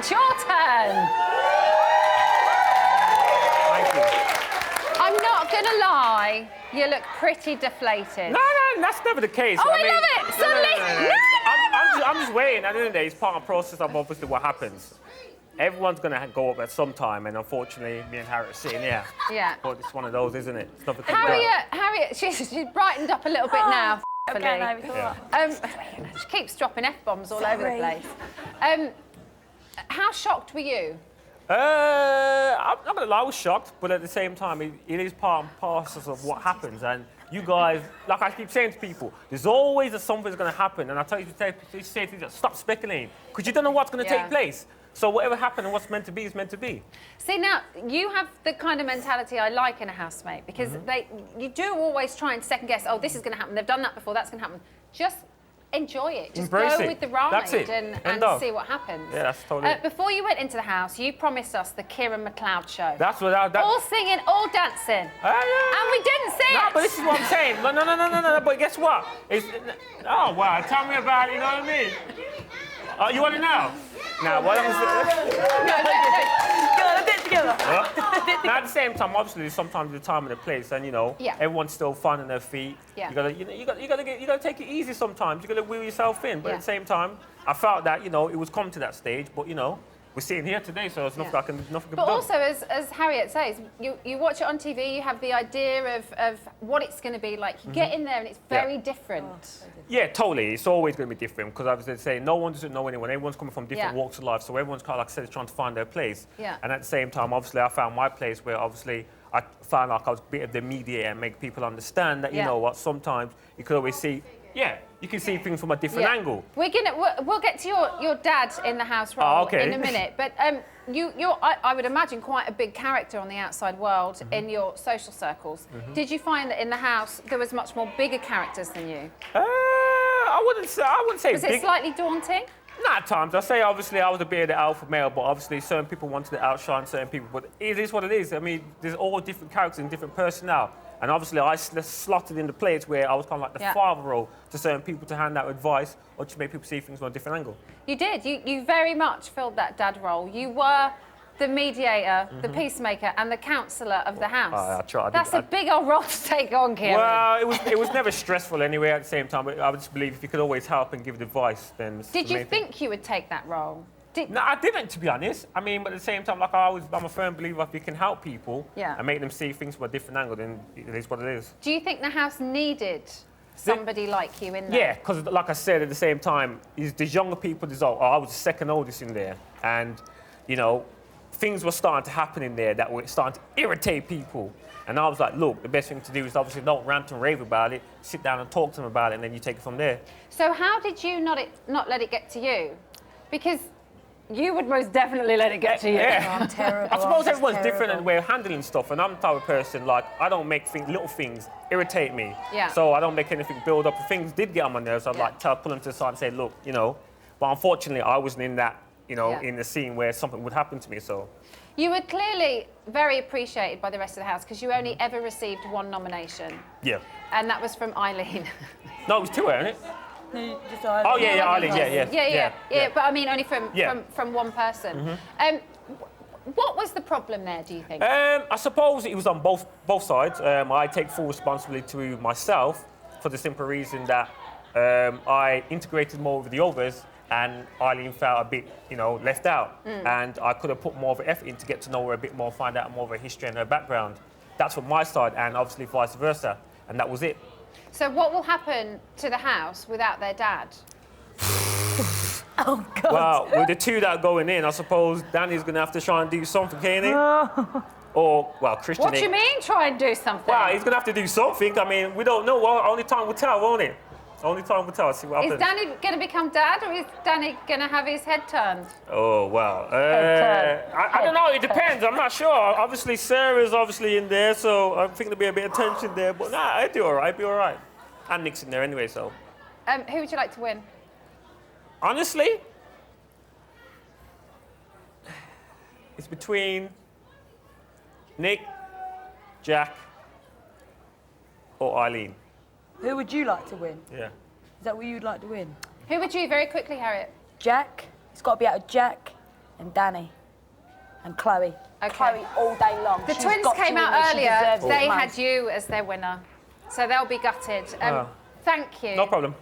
it's your turn. Thank you. I'm not going to lie, you look pretty deflated. No, that's never the case. Oh, I love it! Suddenly, no. I'm just waiting. At the end of the day, it's part of the process of obviously what happens. Everyone's going to go up at some time, and unfortunately, me and Harriet are sitting here. Yeah. But it's one of those, isn't it? It's nothing to be done. Harriet, she's brightened up a little bit now. Okay, She keeps dropping F-bombs all over the place. How shocked were you? I'm not gonna lie, I was shocked, but at the same time, it is part and parcel of what happens. And you guys, like I keep saying to people, there's always something's gonna happen. And I tell you to say things like, stop speculating, because you don't know what's gonna take place. So whatever happened and what's meant to be is meant to be. See, now, you have the kind of mentality I like in a housemate, because you do always try and second guess, oh, this is gonna happen, they've done that before, that's gonna happen. Just enjoy it. Just Embrace go it. with the ride and see what happens. Yeah, that's totally it. Before you went into the house, you promised us the Kieran McLeod show. That's what all singing, all dancing. And we didn't see it. No, but this is what I'm saying. No, but guess what? Oh, wow, tell me about it, you know what I mean? Oh, you want it now? Now, what I'm saying... Go on, a bit together. Now, at the same time, obviously, sometimes the time and the place, and everyone's still finding their feet. Yeah. You gotta take it easy sometimes. You gotta wheel yourself in. But at the same time, I felt that it was coming to that stage. But we're sitting here today, so there's nothing can be done. But also, as Harriet says, you watch it on TV, you have the idea of what it's going to be like. You get in there and it's very different. Yeah, totally. It's always going to be different because I was saying no one doesn't know anyone. Everyone's coming from different walks of life, so everyone's kind of, like I said, trying to find their place. Yeah. And at the same time, obviously, I found my place where obviously I found like I was a bit of the mediator and make people understand that you know what, sometimes you could always see. Yeah, you can see things from a different angle. We'll get to your dad in the house role in a minute, but you're I would imagine quite a big character on the outside world in your social circles. Did you find that in the house there was much more bigger characters than you? I wouldn't say. Was it slightly daunting? Nah, at times. I say obviously I was a bit of the alpha male, but obviously certain people wanted to outshine certain people. But it is what it is. I mean, there's all different characters and different personnel. And obviously I slotted in the place where I was kind of like the father role to certain people to hand out advice or to make people see things from a different angle. You did. You very much filled that dad role. You were the mediator, the peacemaker, and the counsellor of the house. I tried. That's a big old role to take on, Kieran. Well, it was never stressful anyway. At the same time, I would just believe if you could always help and give advice, then. Did you think you would take that role? No, I didn't, to be honest. I mean, but at the same time, like I'm a firm believer if you can help people and make them see things from a different angle, then it is what it is. Do you think the house needed somebody like you in there? Yeah, because like I said, at the same time, there's younger people. I was the second oldest in there, and things were starting to happen in there that were starting to irritate people. And I was like, look, the best thing to do is obviously don't rant and rave about it, sit down and talk to them about it, and then you take it from there. So how did you not let it get to you? Because you would most definitely let it get to you. Yeah. I'm terrible. I suppose everyone's different in the way of handling stuff, and I'm the type of person, like, I don't make little things irritate me. Yeah. So I don't make anything build up. If things did get on my nerves, I'd like pull them to the side and say, look, But unfortunately, I wasn't in that, in the scene where something would happen to me, so. You were clearly very appreciated by the rest of the house because you only ever received one nomination. Yeah. And that was from Eileen. No, it was two, wasn't it? No, just Eileen. Oh, yeah, Eileen, yeah. But I mean, only from one person. What was the problem there, do you think? I suppose it was on both sides. I take full responsibility to myself for the simple reason that I integrated more with the others and Eileen felt a bit, left out. And I could have put more of an effort in to get to know her a bit more, find out more of her history and her background. That's from my side, and obviously vice versa. And that was it. So what will happen to the house without their dad? Oh, God. Well, with the two that are going in, I suppose Danny's going to have to try and do something, can't he? Or, well, Christian... What do you mean, try and do something? Well, he's going to have to do something. I mean, we don't know. Well, only time will tell, won't it? Only time will tell. See what happens. Is Danny going to become dad, or is Danny going to have his head turned? Oh, well. I don't know. It depends. I'm not sure. Obviously, Sarah's obviously in there, so I think there'll be a bit of tension there. But, nah, I'd do all right. I'd be all right. And Nick's in there anyway, so... Who would you like to win? Honestly, it's between Nick, Jack, or Eileen. Who would you like to win? Yeah. Is that what you'd like to win? Who would you, very quickly, Harriet? Jack. It's got to be out of Jack, and Danny and Chloe. Okay. Chloe all day long. The She's twins got came to out win this. She earlier. deserves it They most. had you as their winner. So they'll be gutted. Thank you. No problem.